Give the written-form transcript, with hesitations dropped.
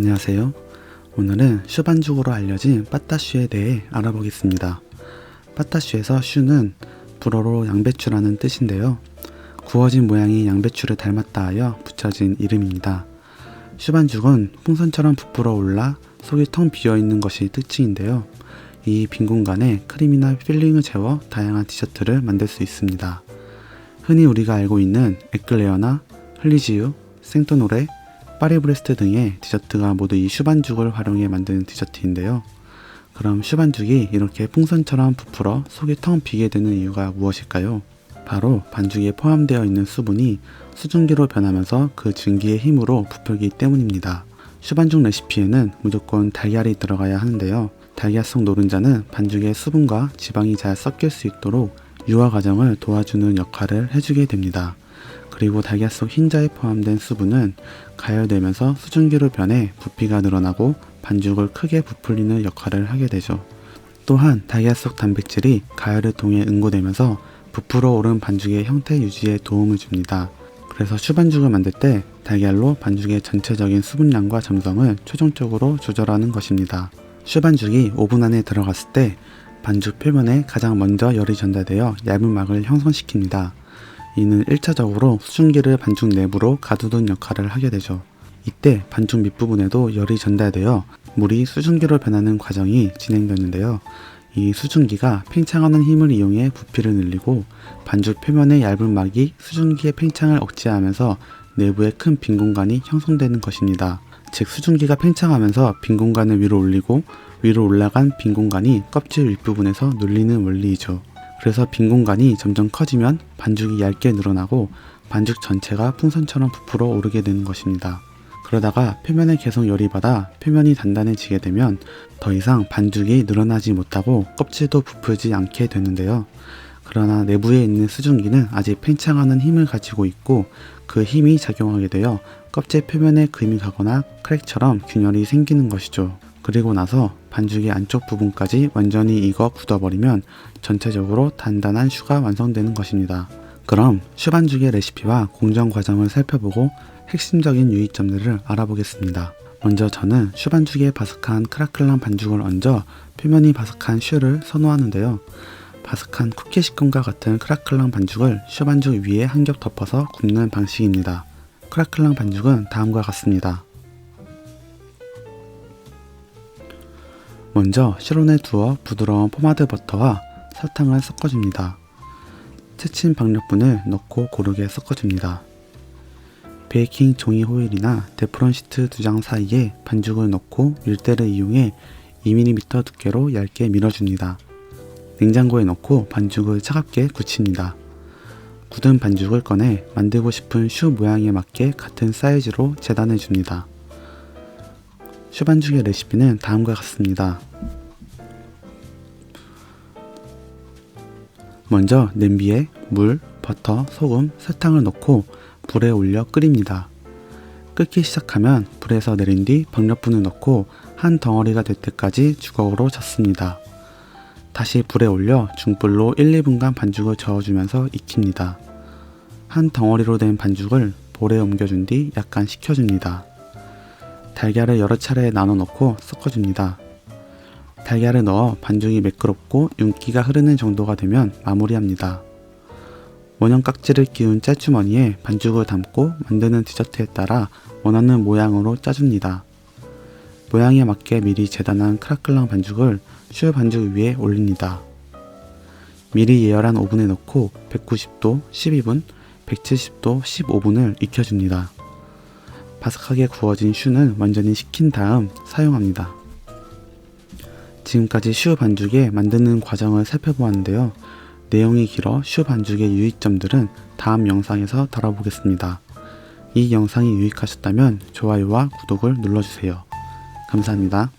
안녕하세요. 오늘은 슈 반죽으로 알려진 빠따슈에 대해 알아보겠습니다. 빠따슈에서 슈는 불어로 양배추라는 뜻인데요. 구워진 모양이 양배추를 닮았다 하여 붙여진 이름입니다. 슈 반죽은 풍선처럼 부풀어 올라 속이 텅 비어있는 것이 특징인데요. 이 빈 공간에 크림이나 필링을 채워 다양한 디저트를 만들 수 있습니다. 흔히 우리가 알고 있는 에클레어나 흘리지유, 생토노레, 파리브레스트 등의 디저트가 모두 이 슈반죽을 활용해 만든 디저트인데요. 그럼 슈반죽이 이렇게 풍선처럼 부풀어 속이 텅 비게 되는 이유가 무엇일까요? 바로 반죽에 포함되어 있는 수분이 수증기로 변하면서 그 증기의 힘으로 부풀기 때문입니다. 슈반죽 레시피에는 무조건 달걀이 들어가야 하는데요. 달걀 속 노른자는 반죽의 수분과 지방이 잘 섞일 수 있도록 유화 과정을 도와주는 역할을 해주게 됩니다. 그리고 달걀 속 흰자에 포함된 수분은 가열되면서 수증기로 변해 부피가 늘어나고 반죽을 크게 부풀리는 역할을 하게 되죠. 또한 달걀 속 단백질이 가열을 통해 응고되면서 부풀어 오른 반죽의 형태 유지에 도움을 줍니다. 그래서 슈반죽을 만들 때 달걀로 반죽의 전체적인 수분량과 점성을 최종적으로 조절하는 것입니다. 슈반죽이 오븐 안에 들어갔을 때 반죽 표면에 가장 먼저 열이 전달되어 얇은 막을 형성시킵니다. 이는 1차적으로 수증기를 반죽 내부로 가두는 역할을 하게 되죠. 이때 반죽 밑부분에도 열이 전달되어 물이 수증기로 변하는 과정이 진행되는데요. 이 수증기가 팽창하는 힘을 이용해 부피를 늘리고 반죽 표면의 얇은 막이 수증기의 팽창을 억제하면서 내부에 큰 빈 공간이 형성되는 것입니다. 즉 수증기가 팽창하면서 빈 공간을 위로 올리고 위로 올라간 빈 공간이 껍질 윗부분에서 눌리는 원리이죠. 그래서 빈 공간이 점점 커지면 반죽이 얇게 늘어나고 반죽 전체가 풍선처럼 부풀어 오르게 되는 것입니다. 그러다가 표면에 계속 열이 받아 표면이 단단해지게 되면 더 이상 반죽이 늘어나지 못하고 껍질도 부풀지 않게 되는데요. 그러나 내부에 있는 수증기는 아직 팽창하는 힘을 가지고 있고 그 힘이 작용하게 되어 껍질 표면에 금이 가거나 크랙처럼 균열이 생기는 것이죠. 그리고 나서 반죽의 안쪽 부분까지 완전히 익어 굳어버리면 전체적으로 단단한 슈가 완성되는 것입니다. 그럼 슈반죽의 레시피와 공정 과정을 살펴보고 핵심적인 유의점들을 알아보겠습니다. 먼저 저는 슈반죽에 바삭한 크라클랑 반죽을 얹어 표면이 바삭한 슈를 선호하는데요. 바삭한 쿠키 식감과 같은 크라클랑 반죽을 슈반죽 위에 한 겹 덮어서 굽는 방식입니다. 크라클랑 반죽은 다음과 같습니다. 먼저 실온에 두어 부드러운 포마드 버터와 설탕을 섞어줍니다. 채친 박력분을 넣고 고르게 섞어줍니다. 베이킹 종이 호일이나 데프론 시트 2장 사이에 반죽을 넣고 밀대를 이용해 2mm 두께로 얇게 밀어줍니다. 냉장고에 넣고 반죽을 차갑게 굳힙니다. 굳은 반죽을 꺼내 만들고 싶은 슈 모양에 맞게 같은 사이즈로 재단해줍니다. 슈반죽의 레시피는 다음과 같습니다. 먼저 냄비에 물, 버터, 소금, 설탕을 넣고 불에 올려 끓입니다. 끓기 시작하면 불에서 내린 뒤 박력분을 넣고 한 덩어리가 될 때까지 주걱으로 젓습니다. 다시 불에 올려 중불로 1-2분간 반죽을 저어주면서 익힙니다. 한 덩어리로 된 반죽을 볼에 옮겨준 뒤 약간 식혀줍니다. 달걀을 여러 차례 나눠 넣고 섞어줍니다. 달걀을 넣어 반죽이 매끄럽고 윤기가 흐르는 정도가 되면 마무리합니다. 원형 깍지를 끼운 짤주머니에 반죽을 담고 만드는 디저트에 따라 원하는 모양으로 짜줍니다. 모양에 맞게 미리 재단한 크라클랑 반죽을 슈 반죽 위에 올립니다. 미리 예열한 오븐에 넣고 190도 12분, 170도 15분을 익혀줍니다. 바삭하게 구워진 슈는 완전히 식힌 다음 사용합니다. 지금까지 슈 반죽의 만드는 과정을 살펴보았는데요. 내용이 길어 슈 반죽의 유의점들은 다음 영상에서 다뤄보겠습니다. 이 영상이 유익하셨다면 좋아요와 구독을 눌러주세요. 감사합니다.